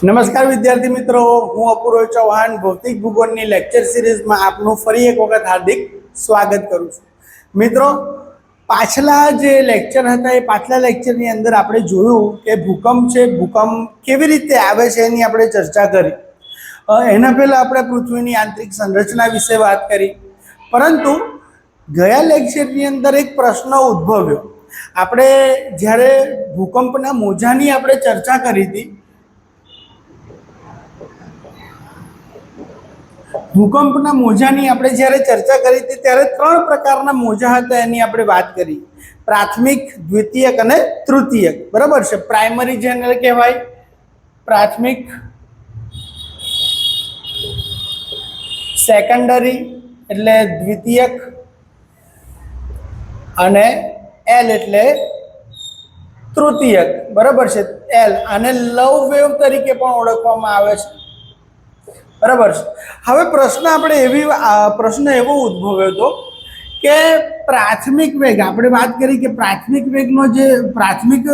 નમસ્કાર વિદ્યાર્થી મિત્રો, હું અપૂર્વ ચૌહાણ ભૌતિક ભૂગોળની લેક્ચર સિરીઝમાં આપનું ફરી એક વખત હાર્દિક સ્વાગત કરું છું. મિત્રો, પાછલા જે લેક્ચર હતા એ પાછલા લેક્ચરની અંદર આપણે જોયું કે ભૂકંપ છે, ભૂકંપ કેવી રીતે આવે છે એની આપણે ચર્ચા કરી. એના પહેલાં આપણે પૃથ્વીની આંતરિક સંરચના વિશે વાત કરી, પરંતુ ગયા લેક્ચરની અંદર એક પ્રશ્ન ઉદ્ભવ્યો. આપણે જ્યારે ભૂકંપના મોજાની આપણે ચર્ચા કરી હતી, ભૂકંપના મોજાની આપણે જ્યારે ચર્ચા કરી હતી ત્યારે 3 પ્રકારના મોજા હતા એની આપણે વાત કરી. પ્રાથમિક, દ્વિતીયક અને તૃતીયક. બરાબર છે. પ્રાઇમરી જેને કહેવાય પ્રાથમિક, સેકન્ડરી એટલે દ્વિતીયક, અને એલ એટલે તૃતીયક. બરાબર છે. એલ આને લવ વેવ તરીકે પણ ઓળખવામાં આવે છે. બરાબર છે. હવે પ્રશ્ન એવો ઉદ્ભવ્યો હતો કે પ્રાથમિક વેગ, આપણે વાત કરી કે પ્રાથમિક વેગનો જે પ્રાથમિક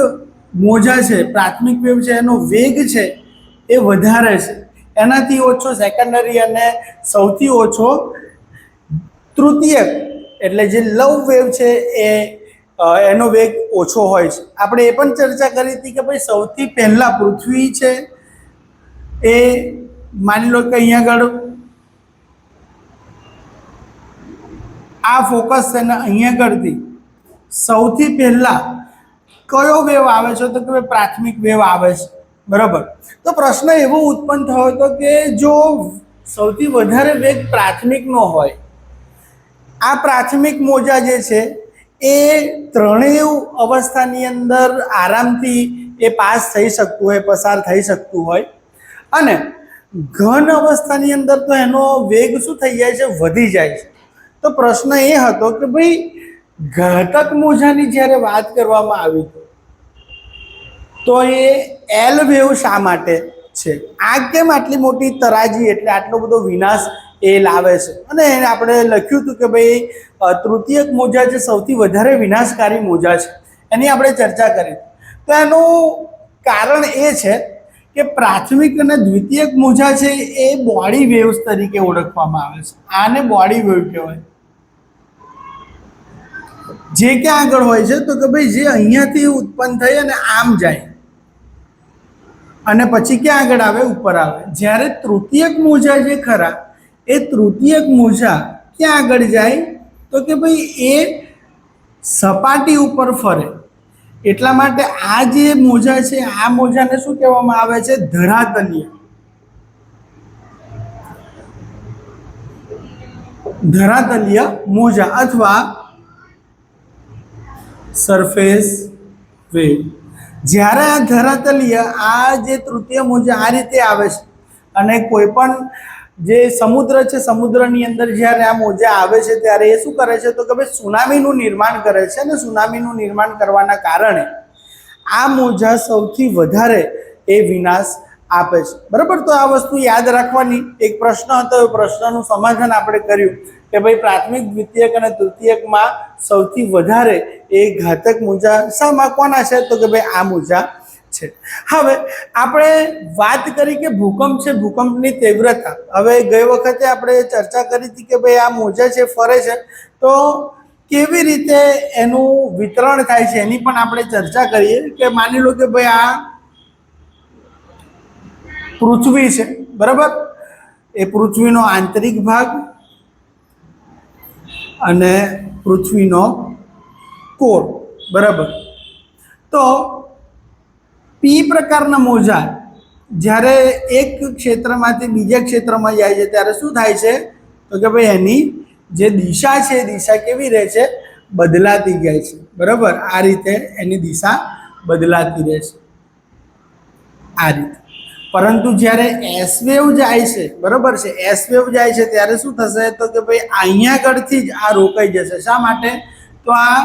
મોજા છે, પ્રાથમિક વેવ છે, એનો વેગ છે એ વધારે છે, એનાથી ઓછો સેકન્ડરી અને સૌથી ઓછો તૃતીયક એટલે જે લવ વેવ છે એનો વેગ ઓછો હોય છે. આપણે એ પણ ચર્ચા કરી હતી કે ભાઈ સૌથી પહેલા પૃથ્વી છે એ માની લો કે અહીંયા આગળ આ ફોકસ છે ને અહીંયા આગળથી સૌથી પહેલા કયો વેવ આવે છે તો કે પ્રાથમિક વેવ આવે છે. બરાબર. તો પ્રશ્ન એવો ઉત્પન્ન થયો હતો કે જો સૌથી વધારે વેગ પ્રાથમિકનો હોય, આ પ્રાથમિક મોજા જે છે એ ત્રણેય અવસ્થાની અંદર આરામથી એ પાસ થઈ શકતું હોય, પસાર થઈ શકતું હોય, અને ઘન અવસ્થાની અંદર તો એનો વેગ શું થઈ જાય છે, વધી જાય છે. તો પ્રશ્ન એ હતો કે ભાઈ ઘાતક મોજાની જ્યારે વાત કરવામાં આવી તો એ એલ વેવ શા માટે છે? આ કેમ આટલી મોટી તરાજી એટલે આટલો બધો વિનાશ એ લાવે છે? અને એને આપણે લખ્યું હતું કે ભાઈ તૃતીયક મોજા જે સૌથી વધારે વિનાશકારી મોજા છે એની આપણે ચર્ચા કરી. તો એનું કારણ એ છે કે પ્રાથમિક અને દ્વિતીયક મોજા છે એ બોડી વેવ્સ તરીકે ઓળખવામાં આવે છે. આને બોડી વેવ કહેવાય. જે ક્યાં આગળ હોય છે તો કે ભાઈ જે અહીંયાથી ઉત્પન્ન થઈ અને આમ જાય અને પછી ક્યાં આગળ આવે, ઉપર આવે. જ્યારે તૃતીયક મોજા જે ખરા એ તૃતીયક મોજા ક્યાં આગળ જાય તો કે ભાઈ એ સપાટી ઉપર ફરે. એટલા માટે આ જે મોજા છે આ મોજાને શું કહેવામાં આવે છે? ધરાતલીય. ધરાતલીય મોજા અથવા સરફેસ વેવ. જ્યારે આ ધરાતલીય આ જે તૃતીય મોજા આ રીતે આવે છે અને કોઈ પણ જે સમુદ્ર છે, સમુદ્રની અંદર જ્યારે આ મોજા આવે છે ત્યારે એ શું કરે છે તો કે ભાઈ સુનામીનું નિર્માણ કરે છે. અને સુનામીનું નિર્માણ કરવાના કારણે આ મોજા સૌથી વધારે એ વિનાશ આપે છે. બરાબર. તો આ વસ્તુ યાદ રાખવાની. એક પ્રશ્ન હતો, એ પ્રશ્નનું સમાધાન આપણે કર્યું કે ભાઈ પ્રાથમિક, દ્વિતીયક અને તૃતીયકમાં સૌથી વધારે એ ઘાતક મોજા શામાં કોના છે તો કે ભાઈ આ મોજા છે. હવે આપણે વાત કરી કે ભૂકંપ છે, ભૂકંપની તીવ્રતા. હવે ગઈ વખતે આપણે ચર્ચા કરી હતી કે ભાઈ આ મોજા છે ફરે છે તો કેવી રીતે એનું વિતરણ થાય છે એની પણ આપણે ચર્ચા કરીએ. કે માની લો કે ભાઈ આ પૃથ્વી છે. બરાબર. એ પૃથ્વીનો આંતરિક ભાગ અને પૃથ્વીનો કોર. બરાબર. તો પી પ્રકારના મોજા જ્યારે એક ક્ષેત્રમાંથી બીજા ક્ષેત્રમાં જાય છે ત્યારે શું થાય છે તો કે ભાઈ એની જે દિશા છે એ દિશા કેવી રહે છે? બદલાતી જાય છે. બરાબર. આ રીતે એની દિશા બદલાતી રહે છે, આ રીતે. પરંતુ જ્યારે એસ વેવ જાય છે, બરાબર છે, એસ વેવ જાય છે ત્યારે શું થશે તો કે ભાઈ અહીંયા આગળથી જ આ રોકાઈ જશે. શા માટે? તો આ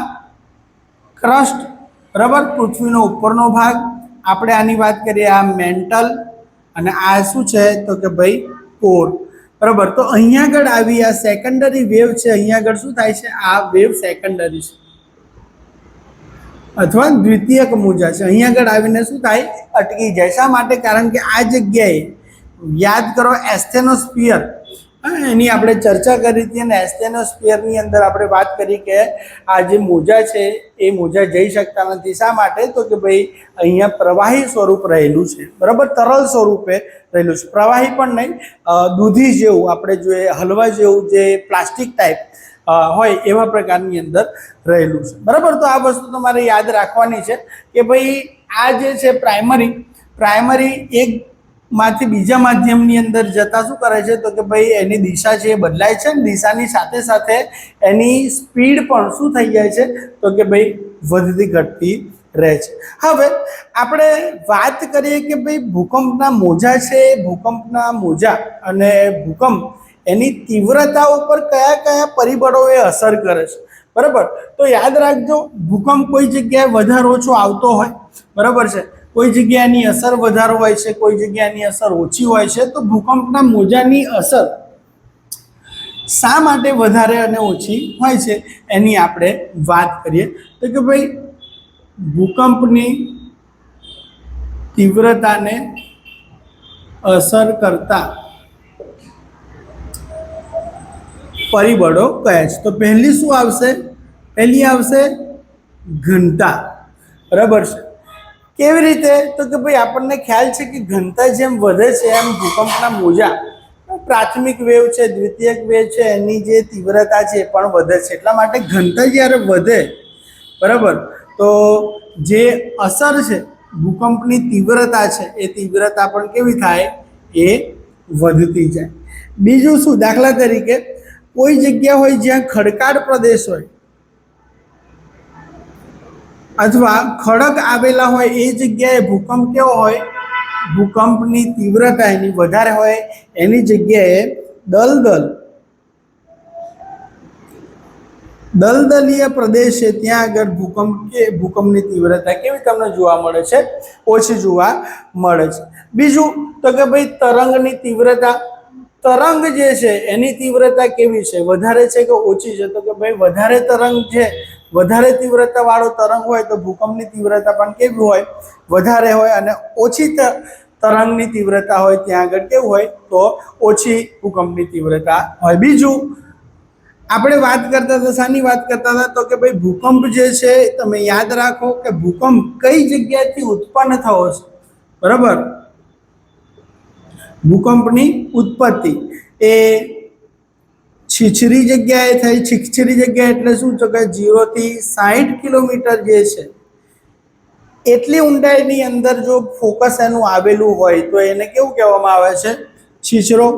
ક્રસ્ટ, બરાબર, પૃથ્વીનો ઉપરનો ભાગ, આપણે આની વાત કરીએ આ મેન્ટલ, અને આ શું છે તો કે ભાઈ કોર. બરાબર. તો અહીંયા આગળ આવી આ સેકન્ડરી વેવ છે. અહીંયા આગળ શું થાય છે? આ વેવ સેકન્ડરી છે. અથવા દ્વિતીયક મોજા છે, અહીં આગળ આવીને શું થાય, અટકી જાય. શા માટે? કારણ કે આ જગ્યાએ યાદ કરો એસ્થેનોસ્ફિયર, એની આપણે ચર્ચા કરી હતી અને એસ્થેનોસ્ફિયરની અંદર આપણે વાત કરી કે આ જે મોજા છે એ મોજા જઈ શકતા નથી. શા માટે? તો કે ભાઈ અહીંયા પ્રવાહી સ્વરૂપ રહેલું છે, બરાબર, તરલ સ્વરૂપે રહેલું છે, પ્રવાહી પણ નહીં, દૂધી જેવું આપણે જોઈએ, હલવા જેવું જે પ્લાસ્ટિક ટાઈપ હોય એવા પ્રકારની અંદર રહેલું છે, બરાબર. તો આ વસ્તુ તમારે યાદ રાખવાની છે કે ભાઈ આ જે છે પ્રાઇમરી એક માંથી બીજા માધ્યમની અંદર જતા શું કરે છે તો કે ભાઈ એની દિશા છે એ બદલાય છે, દિશાની સાથે સાથે એની સ્પીડ પણ શું થઈ જાય છે તો કે ભાઈ વધતી ઘટતી રહે છે. હવે આપણે વાત કરીએ કે ભાઈ ભૂકંપના મોજા છે, ભૂકંપના મોજા અને ભૂકંપ એની તીવ્રતા ઉપર કયા કયા પરિબળો એ અસર કરે છે, બરાબર. તો યાદ રાખજો, ભૂકંપ કોઈ જગ્યાએ વધારે ઓછો આવતો હોય, બરાબર છે, કોઈ જગ્યાની અસર વધારે હોય છે, કોઈ જગ્યાની અસર ઓછી હોય છે. તો ભૂકંપના મોજાની અસર શા માટે વધારે અને ઓછી હોય છે એની આપણે વાત કરીએ તો કે ભાઈ ભૂકંપની તીવ્રતાને અસર કરતા પરિબળો કયા છે? તો પહેલી શું આવશે? પહેલી આવશે ઘનતા, બરાબર છે. કેવી રીતે? તો કે ભાઈ આપણને ખ્યાલ છે કે ઘનતા જેમ વધે છે એમ ભૂકંપના મોજા, પ્રાથમિક વેવ છે, દ્વિતીયક વેવ છે, એની જે તીવ્રતા છે એ પણ વધે છે. એટલા માટે ઘનતા જ્યારે વધે, બરાબર, તો જે અસર છે ભૂકંપની તીવ્રતા છે એ તીવ્રતા પણ કેવી થાય? એ વધતી જાય. બીજું શું? દાખલા તરીકે કોઈ જગ્યા હોય જ્યાં ખડકાળ પ્રદેશ હોય અથવા ખડક આવેલા હોય એ જગ્યાએ ભૂકંપ કેવો હોય? ભૂકંપની તીવ્રતા એની વધારે હોય. એની જગ્યાએ દલદલીય પ્રદેશ છે ત્યાં આગળ ભૂકંપની તીવ્રતા કેવી તમને જોવા મળે છે? ઓછી જોવા મળે છે. બીજું તો કે ભાઈ તરંગની તીવ્રતા, તરંગ જે છે એની તીવ્રતા કેવી છે? વધારે છે કે ઓછી છે? તો કે ભાઈ વધારે તરંગ છે, વધારે તીવ્રતા વાળો તરંગ હોય તો ભૂકંપની તીવ્રતા પણ કેવી હોય? વધારે હોય. અને ઓછી તરંગની તીવ્રતા હોય ત્યાં આગળ કેવું હોય? તો ઓછી ભૂકંપની તીવ્રતા હોય. બીજું આપણે વાત કરતા હતા, શાની વાત કરતા હતા? તો કે ભાઈ ભૂકંપ જે છે તમે યાદ રાખો કે ભૂકંપ કઈ જગ્યાએથી ઉત્પન્ન થયો છે, બરાબર. ભૂકંપની ઉત્પત્તિ એ છીછરી જગ્યાએ થઈ. છીછરી જગ્યા એટલે શું? તો કે 0 થી 60 કિલોમીટર જે છે એટલી ઊંડાઈની અંદર જો ફોકસ એનું આવેલું હોય તો એને કેવું કહેવામાં આવે છે? છીછરો.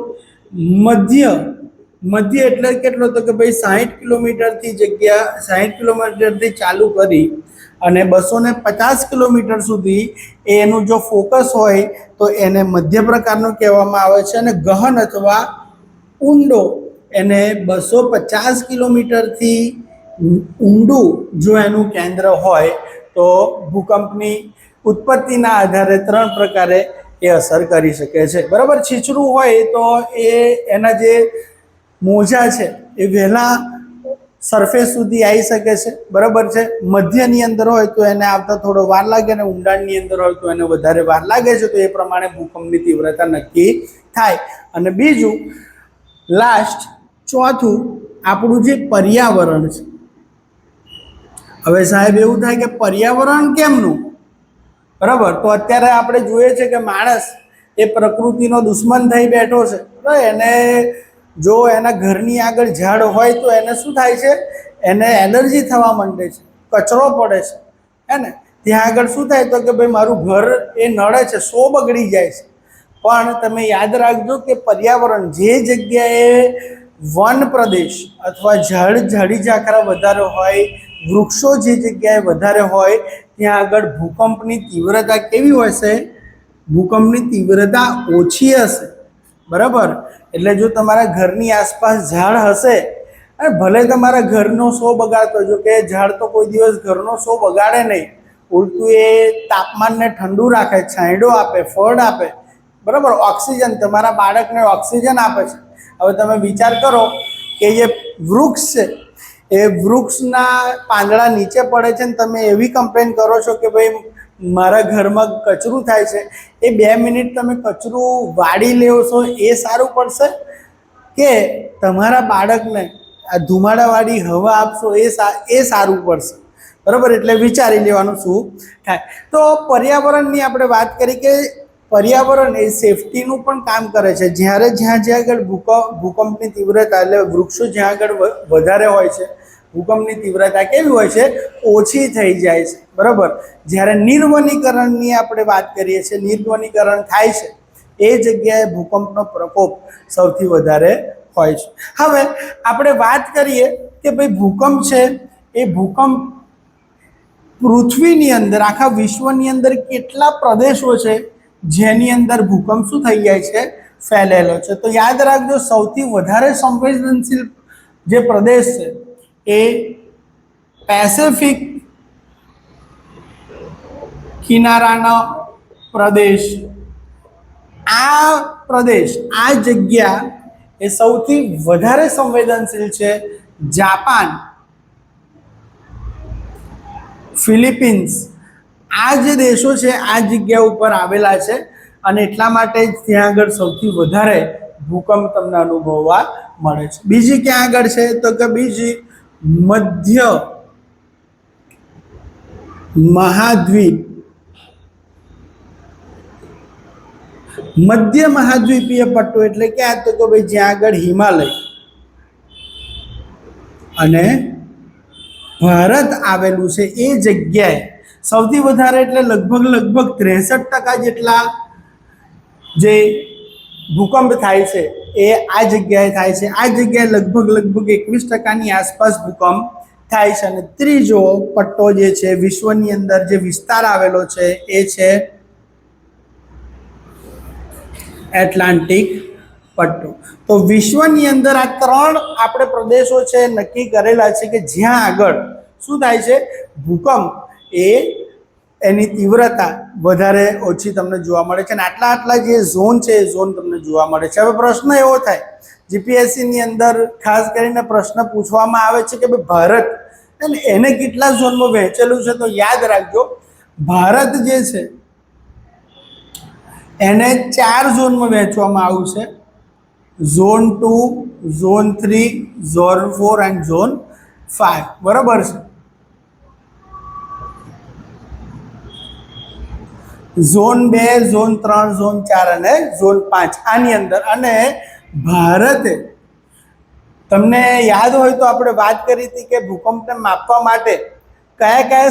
મધ્ય એટલે કેટલો? તો કે ભાઈ 60 કિલોમીટરથી 60 કિલોમીટરથી ચાલુ કરી અને 250 કિલોમીટર સુધી એનું જો ફોકસ હોય તો એને મધ્ય પ્રકારનો કહેવામાં આવે છે. અને ગહન અથવા ઊંડો એને 250 કિલોમીટરથી ઊંડું જો એનું કેન્દ્ર હોય તો ભૂકંપની ઉત્પત્તિના આધારે 3 પ્રકારે એ અસર કરી શકે છે, બરાબર. છીછરું હોય તો એના જે મોજા છે એ વહેલા સરફેસ સુધી આવી શકે છે, બરાબર છે. મધ્યની અંદર હોય તો એને આવતા થોડો વાર લાગે અને ઊંડાણની અંદર હોય તો એને વધારે વાર લાગે છે. તો એ પ્રમાણે ભૂકંપની તીવ્રતા નક્કી થાય. અને બીજું લાસ્ટ ચોથું આપણું જે પર્યાવરણ છે. હવે સાહેબ એવું થાય કે પર્યાવરણ કેમનું? બરાબર. તો અત્યારે આપણે જોઈએ છે કે માણસ એ પ્રકૃતિનો દુશ્મન થઈ બેઠો છે. એને જો એના ઘરની આગળ ઝાડ હોય તો એને શું થાય છે? એને એલર્જી થવા માંડે છે, કચરો પડે છે, હે ને. ત્યાં આગળ શું થાય? તો કે ભાઈ મારું ઘર એ નડે છે, સો બગડી જાય છે. પણ તમે યાદ રાખજો કે પર્યાવરણ જે જગ્યાએ વન પ્રદેશ અથવા ઝાડી ઝાકરા વધારે હોય, વૃક્ષો જે જગ્યાએ વધારે હોય ત્યાં આગળ ભૂકંપની તીવ્રતા કેવી હશે? ભૂકંપની તીવ્રતા ઓછી હશે, બરાબર. એટલે જો તમારા ઘરની આસપાસ ઝાડ હશે અને ભલે તમારા ઘરનો સો બગાડતો, જો કે ઝાડ તો કોઈ દિવસ ઘરનો સો બગાડે નહીં, ઉલટું એ તાપમાનને ઠંડુ રાખે, છાંયડો આપે, ફળ આપે, બરાબર. ઓક્સિજન, તમારા બાળકને ઓક્સિજન આપે છે. હવે તમે વિચાર કરો કે જે વૃક્ષ છે એ વૃક્ષના પાંદડા નીચે પડે છે ને તમે એવી કમ્પ્લેન કરો છો કે ભાઈ મારા ઘરમાં કચરું થાય છે, એ 2 મિનિટ તમે કચરું વાળી લેવો છો એ સારું પડશે કે તમારા બાળકને આ ધુમાડાવાળી હવા આપશો એ સારું પડશે? બરાબર, એટલે વિચારી લેવાનું શું થાય. તો પર્યાવરણની આપણે વાત કરી કે પર્યાવરણ એ સેફટીનું પણ કામ કરે છે. જ્યાં આગળ ભૂકંપની તીવ્રતા એટલે વૃક્ષો જ્યાં આગળ વધારે હોય છે, ભૂકંપની તીવ્રતા કેવી હોય છે? ઓછી થઈ જાય છે. બરાબર, જ્યારે નિર્વનીકરણની આપણે વાત કરીએ છીએ, નિર્વનીકરણ થાય છે એ જગ્યાએ ભૂકંપનો પ્રકોપ સૌથી વધારે હોય છે. હવે આપણે વાત કરીએ કે ભાઈ ભૂકંપ છે એ ભૂકંપ પૃથ્વીની અંદર આખા વિશ્વની અંદર કેટલા પ્રદેશો છે જેની અંદર ભૂકંપ શું થઈ જાય છે? ફેલેલો છે. તો યાદ રાખજો, સૌથી વધારે સંવેદનશીલ જે પ્રદેશ છે એ પેસિફિક કિનારાનો પ્રદેશ. આ પ્રદેશ, આ જગ્યા એ સૌથી વધારે સંવેદનશીલ છે. જાપાન, ફિલિપિન્સ, આ જે દેશો છે આ જગ્યા ઉપર આવેલા છે અને એટલા માટે જ ત્યાં આગળ સૌથી વધારે ભૂકંપ તમને અનુભવવા મળે છે. બીજી ક્યાં આગળ છે? તો કે બીજી મધ્ય મહાદ્વીપીય પટ્ટો એટલે ક્યાં? તો કે ભાઈ જ્યાં આગળ હિમાલય અને ભારત આવેલું છે એ જગ્યાએ સૌથી વધારે એટલે લગભગ 63% જેટલા જે ભૂકંપ થાય છે એ આ જગ્યાએ થાય છે. આ જગ્યાએ લગભગ 21%ની આસપાસ ભૂકંપ થાય છે. અને ત્રીજો પટ્ટો જે છે વિશ્વની અંદર જે વિસ્તાર આવેલો છે એ છે એટલાન્ટિક પટ્ટો. તો વિશ્વની અંદર આ 3 આપણે પ્રદેશો છે નક્કી કરેલા છે કે જ્યાં આગળ શું થાય છે? ભૂકંપ એની તીવ્રતા વધારે ઓછી તમને જોવા મળે છે અને આટલા જે ઝોન છે એ ઝોન તમને જોવા મળે છે. હવે પ્રશ્ન એવો થાય, જીપીએસસીની અંદર ખાસ કરીને પ્રશ્ન પૂછવામાં આવે છે કે ભાઈ ભારત એને કેટલા ઝોનમાં વહેંચેલું છે? તો યાદ રાખજો, ભારત જે છે એને 4 ઝોનમાં વહેંચવામાં આવ્યું છે. Zone 2, zone 3, zone 4 and zone 5. બરાબર છે. ઝોન 2, ઝોન 3, ઝોન 4 અને ઝોન 5 આની અંદર. અને ભારતે, તમને યાદ હોય તો આપણે વાત કરી હતી કે ભૂકંપને માપવા માટે કયા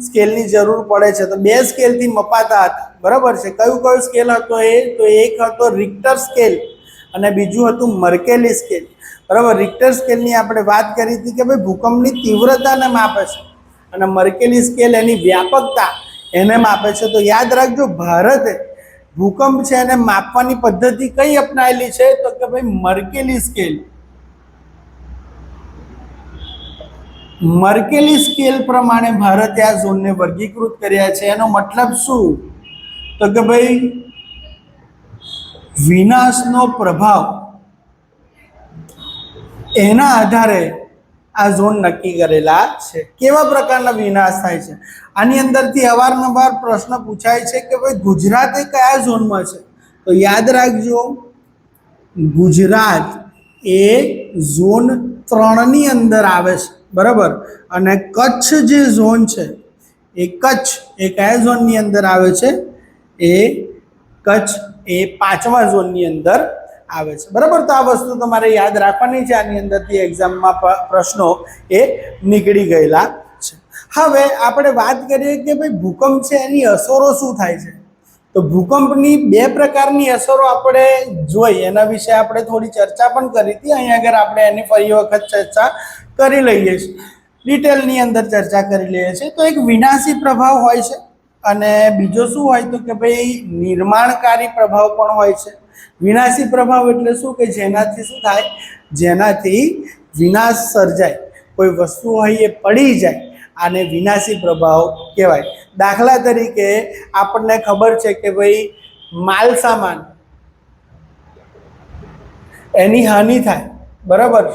સ્કેલની જરૂર પડે છે? તો 2 સ્કેલથી મપાતા હતા. બરાબર છે. કયું સ્કેલ હતો એ? તો એક હતો રિક્ટર સ્કેલ અને બીજું હતું મર્કેલી સ્કેલ. બરાબર, રિક્ટર સ્કેલની આપણે વાત કરી હતી કે ભાઈ ભૂકંપની તીવ્રતાને માપે છે અને મર્કેલી સ્કેલ એની વ્યાપકતા એને માપે છે. તો યાદ રાખજો, ભારતે ભૂકંપ છે એને માપવાની પદ્ધતિ કઈ અપનાવેલી છે? તો કે ભાઈ મર્કેલી સ્કેલ. મર્કેલી સ્કેલ પ્રમાણે ભારતે આ ઝોનને વર્ગીકૃત કર્યા છે. એનો મતલબ શું? તો કે ભાઈ વિનાશનો પ્રભાવ એના આધારે આ ઝોન નક્કી કરેલા છે. કેવા પ્રકારના વિનાશ થાય છે? આની અંદરથી અવારનવાર પ્રશ્ન પૂછાય છે કે ભાઈ ગુજરાત એ કયા ઝોનમાં છે? તો યાદ રાખજો, ગુજરાત એ ઝોન 3 ની અંદર આવે છે. બરાબર, અને કચ્છ જે ઝોન છે એ કચ્છ એ કયા ઝોનની અંદર આવે છે? એ કચ્છ એ 5મા ઝોનની અંદર આવે છે. બરાબર, તો આ વસ્તુ તમારે યાદ રાખવાની છે. આની અંદરથી એક્ઝામમાં પ્રશ્નો એ નીકળી ગયેલા છે. હવે આપણે વાત કરીએ કે ભાઈ ભૂકંપ છે એની અસરો શું થાય છે? તો ભૂકંપની 2 પ્રકારની અસરો આપણે જોઈ, એના વિશે આપણે થોડી ચર્ચા પણ કરી હતી. અહીંયા આગળ આપણે એની ફરી વખત ચર્ચા કરી લઈએ છીએ, ડિટેલની અંદર ચર્ચા કરી લઈએ છીએ. તો એક વિનાશી પ્રભાવ હોય છે અને બીજો શું હોય? તો કે ભાઈ નિર્માણકારી પ્રભાવ પણ હોય છે. વિનાશી પ્રભાવ એટલે શું? કે જેનાથી શું થાય? જેનાથી વિનાશ સર્જાય, કોઈ વસ્તુ હોય એ પડી જાય, આને વિનાશી પ્રભાવ કહેવાય. દાખલા તરીકે આપણને ખબર છે કે ભાઈ માલ સામાન એની હાનિ થાય. બરાબર,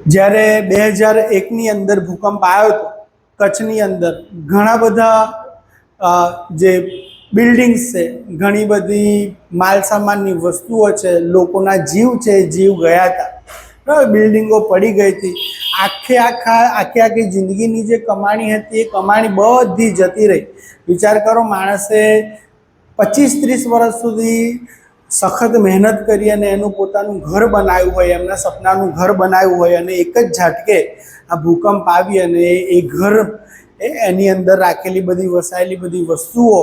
જ્યારે 2001ની અંદર ભૂકંપ આવ્યો હતો કચ્છની અંદર, ઘણા બધા જે બિલ્ડિંગ્સ છે, ઘણી બધી માલસામાનની વસ્તુઓ છે, લોકોના જીવ છે, જીવ ગયા હતા, બરાબર, બિલ્ડિંગો પડી ગઈ હતી, આખી જિંદગીની જે કમાણી હતી એ કમાણી બધી જતી રહી. વિચાર કરો, માણસે 25-30 વર્ષ સુધી સખત મહેનત કરી અને એનું પોતાનું ઘર બનાવ્યું હોય, એમના સપનાનું ઘર બનાવ્યું હોય, અને એક જ ઝાટકે આ ભૂકંપ આવી અને એ ઘર, એની અંદર રાખેલી બધી વસાયેલી બધી વસ્તુઓ,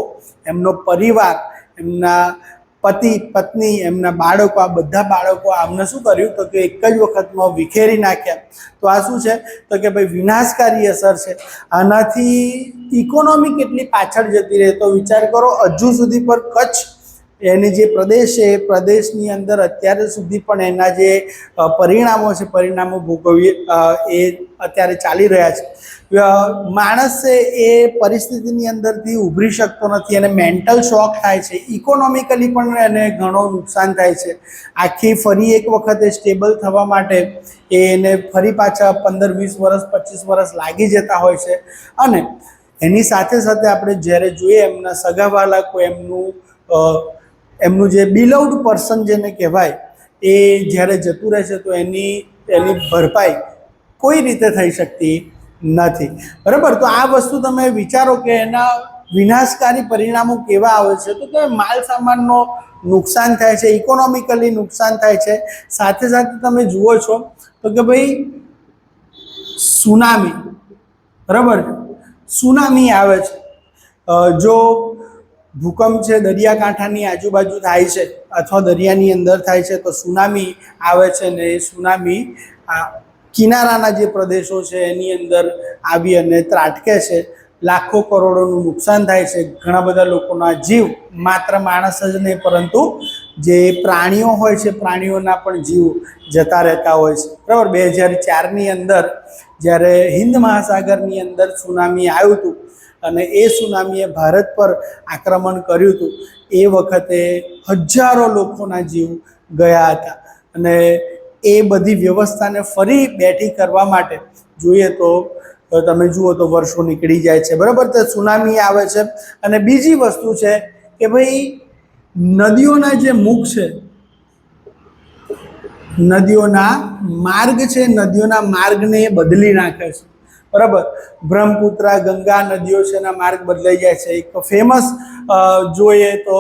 એમનો પરિવાર, એમના પતિ પત્ની, એમના બાળકો, આ બધા બાળકો આમને શું કર્યું તો કે એક જ વખતમાં વિખેરી નાખ્યા. તો આ શું છે તો કે ભાઈ વિનાશકારી અસર છે. આનાથી ઇકોનોમી કેટલી પાછળ જતી રહે. તો વિચાર કરો, હજુ સુધી પર કચ્છ એની જે પ્રદેશ છે એ પ્રદેશની અંદર અત્યારે સુધી પણ એના જે પરિણામો ભોગવીએ એ અત્યારે ચાલી રહ્યા છે. માણસ એ પરિસ્થિતિની અંદરથી ઉભરી શકતો નથી, અને મેન્ટલ શોક થાય છે, ઇકોનોમિકલી પણ એને ઘણો નુકસાન થાય છે. આખી ફરી એક વખતે સ્ટેબલ થવા માટે એને ફરી પાછા 15-20 વર્ષ 25 વર્ષ લાગી જતા હોય છે. અને એની સાથે સાથે આપણે જ્યારે જોઈએ એમના સગાવાલા કોઈ એમનું જે બિલવડ પર્સન જેને કહેવાય એ જ્યારે જતું રહે છે તો એની ભરપાઈ કોઈ રીતે થઈ શકતી નથી, બરાબર. તો આ વસ્તુ તમે વિચારો કે એના વિનાશકારી પરિણામો કેવા આવે છે. તો કે માલ સામાનનો નુકસાન થાય છે, ઇકોનોમિકલી નુકસાન થાય છે. સાથે સાથે તમે જુઓ છો તો કે ભાઈ સુનામી, બરાબર, સુનામી આવે છે. જો ભૂકંપ છે દરિયાકાંઠાની આજુબાજુ થાય છે અથવા દરિયાની અંદર થાય છે તો સુનામી આવે છે, ને એ સુનામી કિનારાના જે પ્રદેશો છે એની અંદર આવી અને ત્રાટકે છે. લાખો કરોડોનું નુકસાન થાય છે, ઘણા બધા લોકોના જીવ, માત્ર માણસ જ નહીં પરંતુ જે પ્રાણીઓ હોય છે પ્રાણીઓના પણ જીવ જતા રહેતા હોય છે, બરાબર. 2004ની અંદર જ્યારે હિન્દ મહાસાગરની અંદર સુનામી આવ્યું હતું અને એ સુનામીએ ભારત પર આક્રમણ કર્યું હતું, એ વખતે હજારો લોકોના જીવ ગયા હતા. અને એ બધી વ્યવસ્થાને ફરી બેઠી કરવા માટે જોઈએ તો તમે જુઓ તો વર્ષો નીકળી જાય છે, બરાબર. તો સુનામી આવે છે. અને બીજી વસ્તુ છે કે ભાઈ નદીઓના જે મુખ છે, નદીઓના માર્ગ છે, નદીઓના માર્ગને બદલી નાખે છે, બરાબર. બ્રહ્મપુત્ર, ગંગા નદીઓ છે એના માર્ગ બદલાઈ જાય છે. એક ફેમસ જોઈએ તો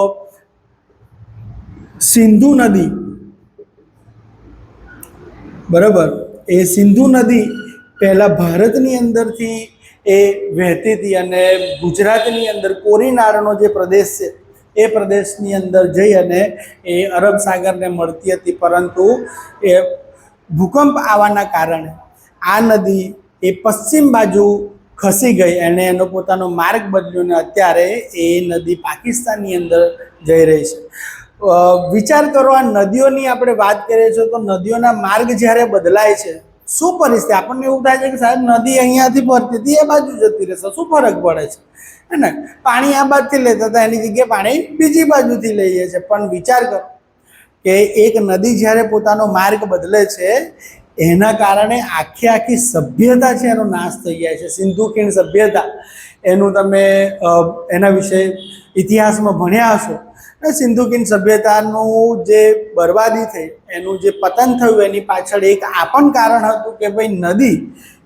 સિંધુ નદી, બરાબર, એ સિંધુ નદી પહેલા ભારતની અંદરથી એ વહેતી હતી અને ગુજરાતની અંદર કોરીનારનો જે પ્રદેશ છે એ પ્રદેશની અંદર જઈ અને એ અરબ સાગરને મળતી હતી. પરંતુ એ ભૂકંપ આવવાના કારણે આ નદી એ પશ્ચિમ બાજુ ખસી ગઈ, એણે એનો પોતાનો માર્ગ બદલ્યો ને અત્યારે એ નદી પાકિસ્તાનની અંદર જઈ રહી છે. વિચાર કરો, આ નદીઓની આપણે વાત કરીએ છીએ તો નદીઓના માર્ગ જ્યારે બદલાય છે શું પરિસ્થિતિ, આપણને એવું થાય છે કે સાહેબ નદી અહીંયાથી ભરતી હતી એ બાજુ જતી રહેશે, શું ફરક પડે છે, હે ને. પાણી આ બાજુથી લેતા હતા એની જગ્યાએ પાણી બીજી બાજુથી લઈએ છે. પણ વિચાર કરો કે એક નદી જ્યારે પોતાનો માર્ગ બદલે છે એના કારણે આખી સભ્યતા છે એનો નાશ થઈ જાય છે. સિંધુ ખીણ સભ્યતા, એનું તમે એના વિશે ઇતિહાસમાં ભણ્યા હશો. સિંધુ ખીણ સભ્યતાનું જે બરબાદી થઈ, એનું જે પતન થયું, એની પાછળ એક આ પણ કારણ હતું કે ભાઈ નદી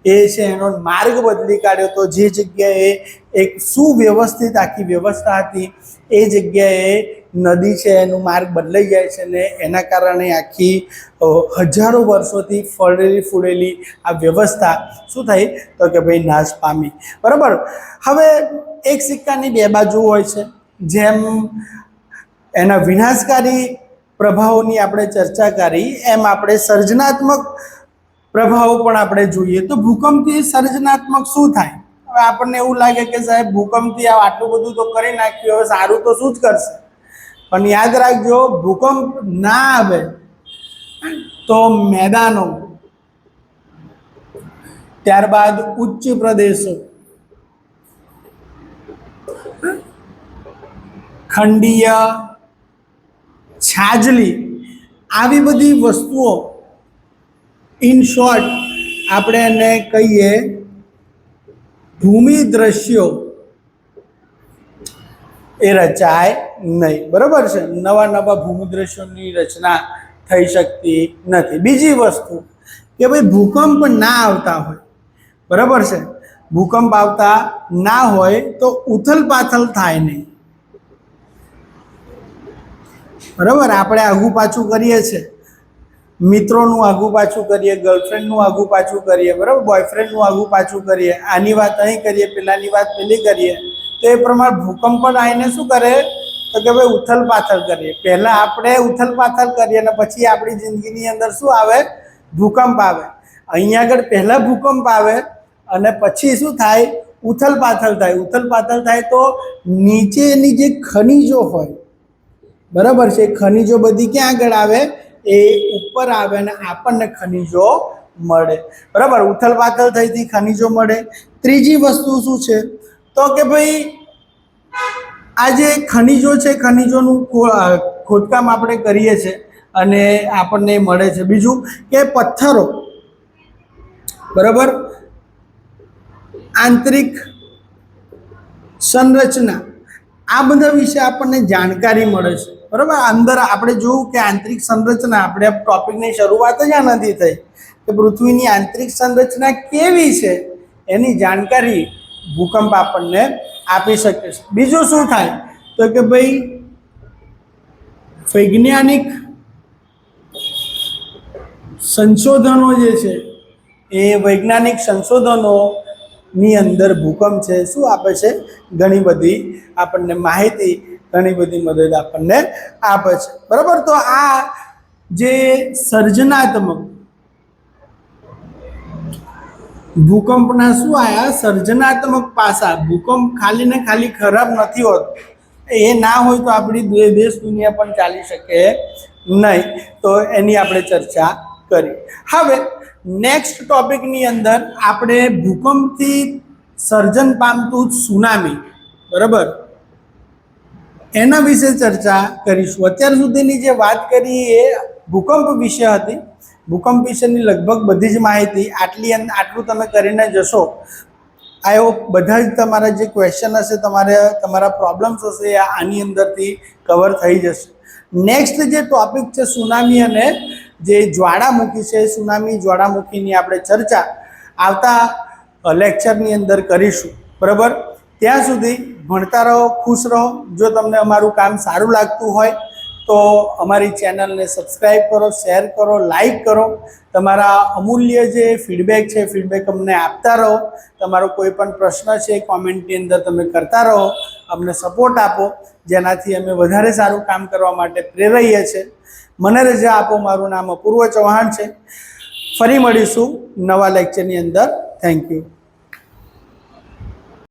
એ છે એનો માર્ગ બદલી કાઢ્યો. તો જે જગ્યાએ એક સુવ્યવસ્થિત આખી વ્યવસ્થા હતી એ જગ્યાએ નદી છે એનું માર્ગ બદલાઈ જાય છે, ને એના કારણે આખી હજારો વર્ષોથી ફળેલી ફૂલેલી આ વ્યવસ્થા શું થઈ તો કે ભાઈ નાશ પામી, બરાબર. હવે એક સિક્કાની બે બાજુ હોય છે. જેમ એના વિનાશકારી પ્રભાવોની આપણે ચર્ચા કરી એમ આપણે સર્જનાત્મક પ્રભાવો પણ આપણે જોઈએ. તો ભૂકંપથી સર્જનાત્મક શું થાય? હવે આપણને એવું લાગે કે સાહેબ ભૂકંપથી આટલું બધું તો કરી નાખ્યું, હવે સારું તો શું જ કરશે. પણ યાદ રાખજો, ભૂકંપ ના આવે તો મેદાનો, ત્યારબાદ ઉચ્ચ પ્રદેશો, ખંડીય, છાજલી, આવી બધી વસ્તુઓ, ઇન શોર્ટ આપણે એને કહીએ ભૂમિ દ્રશ્યો એ રચાય નહીં, બરાબર છે. નવા નવા ભૂમિ દ્રશ્યોની રચના થઈ શકતી નથી. બીજી વસ્તુ કે ભાઈ ભૂકંપ ના આવતા હોય, બરાબર છે, ભૂકંપ આવતા ના હોય તો ઉથલ પાથલ થાય નહીં, બરાબર. આપણે આગું પાછું કરીએ છીએ, મિત્રોનું આગું પાછું કરીએ, ગર્લફ્રેન્ડનું આગું પાછું કરીએ, બરાબર, બોયફ્રેન્ડનું આગું પાછું કરીએ, આની વાત અહીં કરીએ, પેલાની વાત પેલી કરીએ, તો એ પ્રમાણે ભૂકંપ પણ આવીને શું કરે તો કે ભાઈ ઉથલ પાથલ કરીએ. પહેલાં આપણે ઉથલ પાથલ કરીએ અને પછી આપણી જિંદગીની અંદર શું આવે, ભૂકંપ આવે. અહીંયા આગળ પહેલાં ભૂકંપ આવે અને પછી શું થાય, ઉથલ પાથલ થાય. ઉથલ પાથલ થાય તો નીચેની જે ખનિજો હોય, બરાબર છે, ખનિજો બધી ક્યાં આગળ આવે, એ ઉપર આવે અને આપણને ખનિજો મળે, બરાબર. ઉથલ પાથલ થઈથી ખનિજો મળે. ત્રીજી વસ્તુ શું છે તો કે ભાઈ આ જે ખનિજો છે, ખનિજોનું ખોદકામ આપણે કરીએ છીએ અને આપણને મળે છે. બીજું કે પથ્થરો, બરાબર, આંતરિક સંરચના, આ બધા વિશે આપણને જાણકારી મળે છે, બરાબર. અંદર આપણે જોયું કે આંતરિક સંરચના, આપણે ટોપિકની શરૂઆત જ આનાથી થઈ કે પૃથ્વીની આંતરિક સંરચના કેવી છે એની જાણકારી ભૂકંપ આપણને આપી શકે છે. બીજું શું થાય તો કે ભાઈ વૈજ્ઞાનિક સંશોધનો જે છે એ વૈજ્ઞાનિક સંશોધનોની અંદર ભૂકંપ છે શું આપે છે, ઘણી બધી આપણને માહિતી, ઘણી બધી મદદ આપણને આપે છે, બરાબર. તો આ જે સર્જનાત્મક ભૂકંપના શું આયા, સર્જનાત્મક પાસા. ભૂકંપ ખાલી ને ખાલી ખરાબ નથી હોતો, એ ના હોય તો આપણી દેશ દુનિયા પણ ચાલી શકે નહીં. તો એની આપણે ચર્ચા કરી. હવે નેક્સ્ટ ટોપિકની અંદર આપણે ભૂકંપથી સર્જન પામતું સુનામી, બરાબર, એના વિશે ચર્ચા કરીશું. અત્યાર સુધીની જે વાત કરી એ ભૂકંપ વિશે હતી. ભૂકંપ વિશેની લગભગ બધી જ માહિતી આટલું તમે કરીને જશો. આઈ હોપ બધા જ તમારા જે ક્વેશ્ચન હશે, તમારા પ્રોબ્લેમ્સ હશે, એ આની અંદરથી કવર થઈ જશે. નેક્સ્ટ જે ટોપિક છે સુનામી અને જે જ્વાળામુખી છે, સુનામી જ્વાળામુખીની આપણે ચર્ચા આવતા લેક્ચરની અંદર કરીશું, બરાબર. ત્યાં સુધી ભણતા રહો, ખુશ રહો. જો તમને અમારું કામ સારું લાગતું હોય તો અમારી ચેનલને સબસ્ક્રાઈબ કરો, શેર કરો, લાઈક કરો. તમારા અમૂલ્ય જે ફીડબેક છે, ફીડબેક અમને આપતા રહો. તમારો કોઈ પણ પ્રશ્ન છે કોમેન્ટની અંદર તમે કરતા રહો, અમને સપોર્ટ આપો, જેનાથી અમે વધારે સારું કામ કરવા માટે પ્રેરાઈએ છીએ. મને રજા આપો. મારું નામ અપૂર્વ ચૌહાણ છે. ફરી મળીશું નવા લેક્ચરની અંદર. Thank you.